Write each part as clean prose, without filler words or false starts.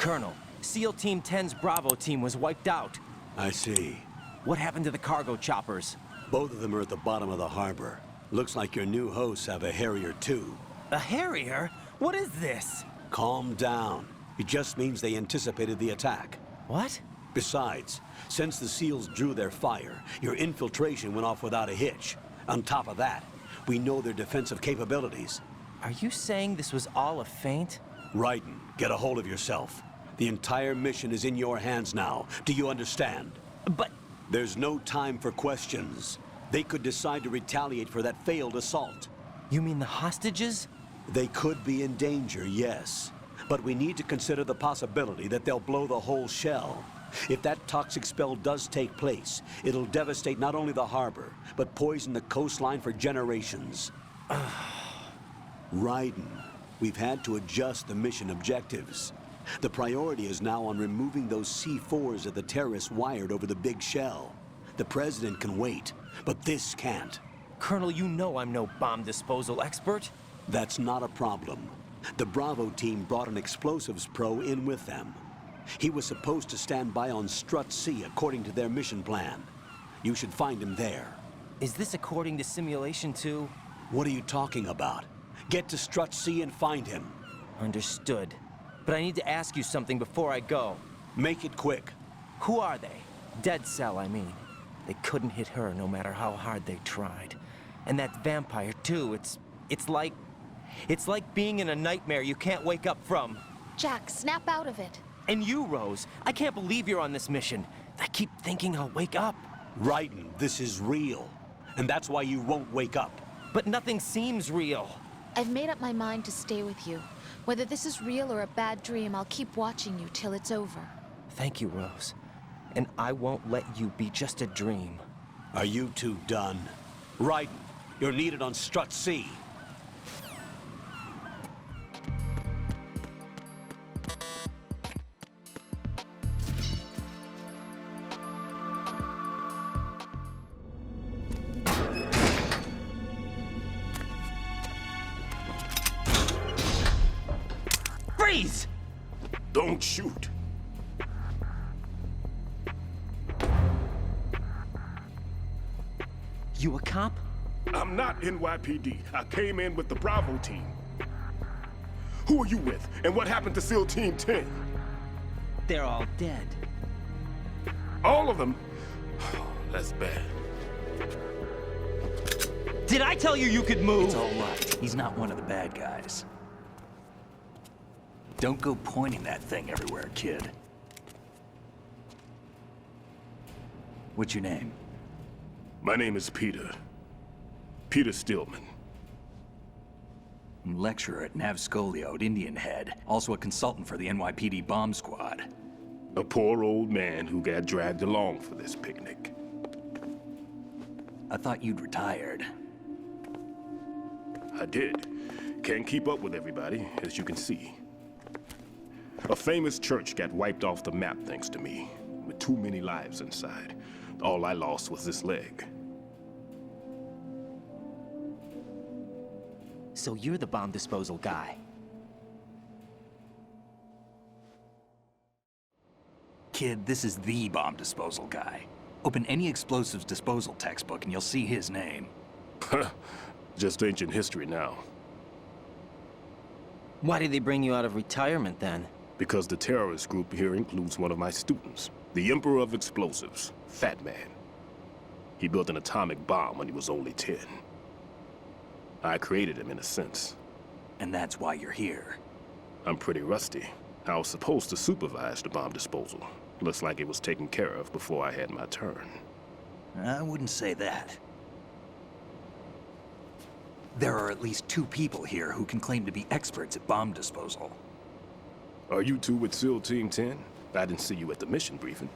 Colonel, SEAL Team 10's Bravo team was wiped out. I see. What happened to the cargo choppers? Both of them are at the bottom of the harbor. Looks like your new hosts have a Harrier too. A Harrier? What is this? Calm down. It just means they anticipated the attack. What? Besides, since the SEALs drew their fire, your infiltration went off without a hitch. On top of that, we know their defensive capabilities. Are you saying this was all a feint? Raiden, get a hold of yourself. The entire mission is in your hands now. Do you understand? But... There's no time for questions. They could decide to retaliate for that failed assault. You mean the hostages? They could be in danger, yes. But we need to consider the possibility that they'll blow the whole shell. If that toxic spell does take place, it'll devastate not only the harbor, but poison the coastline for generations. Raiden, we've had to adjust the mission objectives. The priority is now on removing those C4s that the terrorists wired over the big shell. The President can wait, but this can't. Colonel, you know I'm no bomb disposal expert. That's not a problem. The Bravo team brought an explosives pro in with them. He was supposed to stand by on Strut C according to their mission plan. You should find him there. Is this according to simulation too? What are you talking about? Get to Strut C and find him. Understood. But I need to ask you something before I go. Make it quick. Who are they? Dead Cell, I mean. They couldn't hit her no matter how hard they tried. And that vampire too, it's like being in a nightmare you can't wake up from. Jack, snap out of it. And you, Rose, I can't believe you're on this mission. I keep thinking I'll wake up. Raiden, this is real. And that's why you won't wake up. But nothing seems real. I've made up my mind to stay with you. Whether this is real or a bad dream, I'll keep watching you till it's over. Thank you, Rose. And I won't let you be just a dream. Are you two done? Raiden, you're needed on Strut C. Freeze! Don't shoot. You a cop? I'm not NYPD. I came in with the Bravo team. Who are you with? And what happened to SEAL Team 10? They're all dead. All of them? That's bad. Did I tell you you could move? It's all right. He's not one of the bad guys. Don't go pointing that thing everywhere, kid. What's your name? My name is Peter. Peter Stillman. I'm lecturer at Nav Scolio at Indian Head. Also a consultant for the NYPD bomb squad. A poor old man who got dragged along for this picnic. I thought you'd retired. I did. Can't keep up with everybody, as you can see. A famous church got wiped off the map thanks to me, with too many lives inside. All I lost was this leg. So you're the bomb disposal guy. Kid, this is the bomb disposal guy. Open any explosives disposal textbook and you'll see his name. Just ancient history now. Why did they bring you out of retirement then? Because the terrorist group here includes one of my students, the Emperor of Explosives, Fat Man. He built an atomic bomb when he was only 10. I created him in a sense. And that's why you're here. I'm pretty rusty. I was supposed to supervise the bomb disposal. Looks like it was taken care of before I had my turn. I wouldn't say that. There are at least 2 people here who can claim to be experts at bomb disposal. Are you two with SEAL Team 10? I didn't see you at the mission briefing.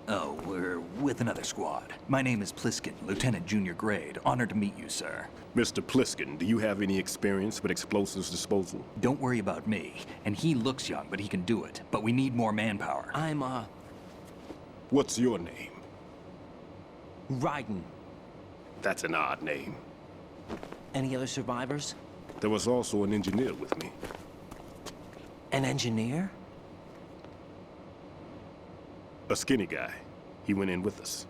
Oh, we're with another squad. My name is Pliskin, Lieutenant Junior Grade. Honored to meet you, sir. Mr. Pliskin, do you have any experience with explosives disposal? Don't worry about me. And he looks young, but he can do it. But we need more manpower. I'm, What's your name? Raiden. That's an odd name. Any other survivors? There was also an engineer with me. An engineer? A skinny guy. He went in with us.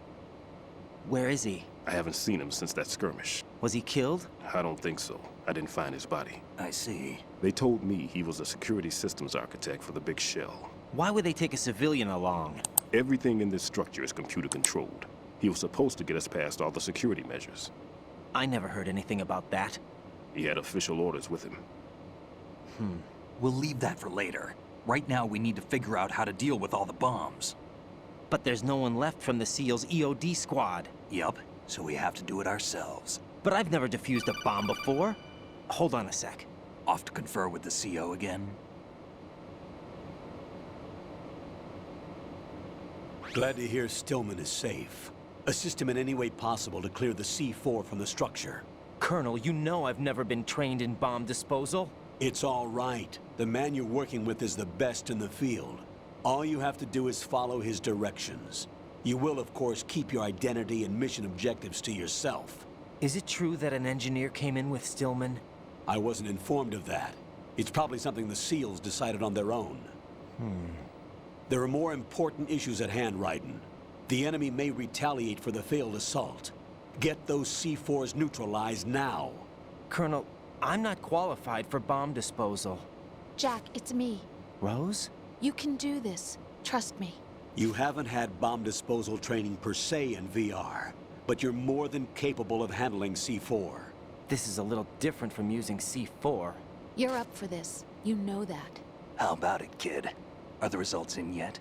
Where is he? I haven't seen him since that skirmish. Was he killed? I don't think so. I didn't find his body. I see. They told me he was a security systems architect for the big shell. Why would they take a civilian along? Everything in this structure is computer controlled. He was supposed to get us past all the security measures. I never heard anything about that. He had official orders with him. We'll leave that for later. Right now, we need to figure out how to deal with all the bombs. But there's no one left from the SEAL's EOD squad. Yup, so we have to do it ourselves. But I've never defused a bomb before. Hold on a sec. Off to confer with the CO again? Glad to hear Stillman is safe. Assist him in any way possible to clear the C4 from the structure. Colonel, you know I've never been trained in bomb disposal. It's all right. The man you're working with is the best in the field. All you have to do is follow his directions. You will, of course, keep your identity and mission objectives to yourself. Is it true that an engineer came in with Stillman? I wasn't informed of that. It's probably something the SEALs decided on their own. There are more important issues at hand, Raiden. The enemy may retaliate for the failed assault. Get those C4s neutralized now. Colonel, I'm not qualified for bomb disposal. Jack, it's me. Rose? You can do this. Trust me. You haven't had bomb disposal training per se in VR, but you're more than capable of handling C4. This is a little different from using C4. You're up for this. You know that. How about it, kid? Are the results in yet?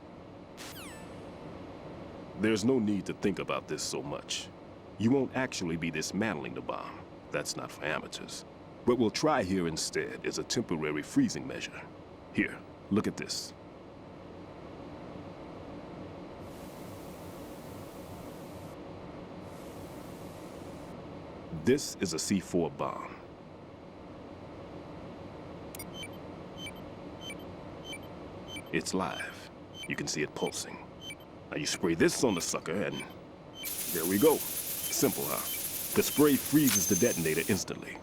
There's no need to think about this so much. You won't actually be dismantling the bomb. That's not for amateurs. What we'll try here instead is a temporary freezing measure. Here, look at this. This is a C4 bomb. It's live. You can see it pulsing. Now you spray this on the sucker and there we go. Simple, huh? The spray freezes the detonator instantly.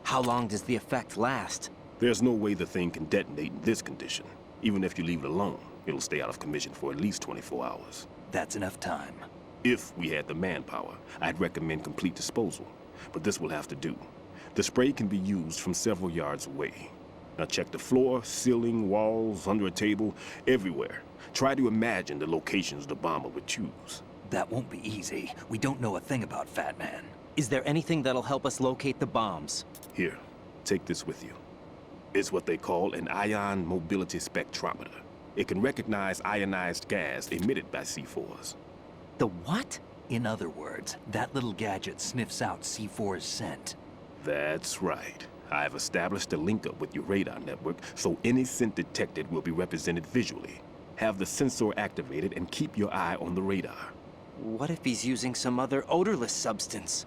How long does the effect last? There's no way the thing can detonate in this condition. Even if you leave it alone, it'll stay out of commission for at least 24 hours. That's enough time. If we had the manpower, I'd recommend complete disposal. But this will have to do. The spray can be used from several yards away. Now check the floor, ceiling, walls, under a table, everywhere. Try to imagine the locations the bomber would choose. That won't be easy. We don't know a thing about Fat Man. Is there anything that'll help us locate the bombs? Here, take this with you. It's what they call an ion mobility spectrometer. It can recognize ionized gas emitted by C4s. The what? In other words, that little gadget sniffs out C4's scent. That's right. I've established a link-up with your radar network, so any scent detected will be represented visually. Have the sensor activated and keep your eye on the radar. What if he's using some other odorless substance?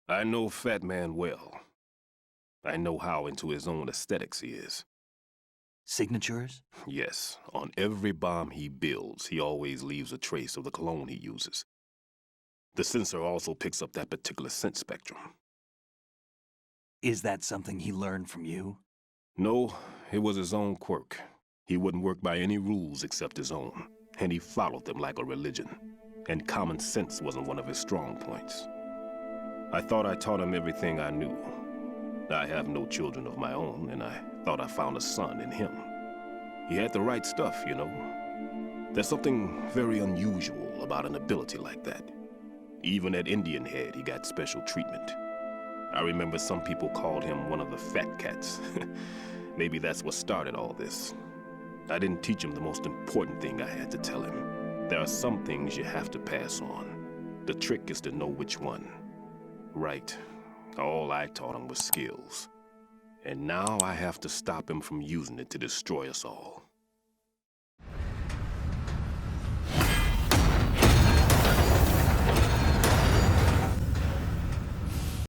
I know Fat Man well. I know how into his own aesthetics he is. Signatures? Yes, on every bomb he builds, he always leaves a trace of the cologne he uses. The sensor also picks up that particular scent spectrum. Is that something he learned from you? No, it was his own quirk. He wouldn't work by any rules except his own, and he followed them like a religion. And common sense wasn't one of his strong points. I thought I taught him everything I knew. I have no children of my own, and I thought I found a son in him. He had the right stuff, you know. There's something very unusual about an ability like that. Even at Indian Head, he got special treatment. I remember some people called him one of the fat cats. Maybe that's what started all this. I didn't teach him the most important thing I had to tell him. There are some things you have to pass on. The trick is to know which one. Right. All I taught him was skills. And now I have to stop him from using it to destroy us all.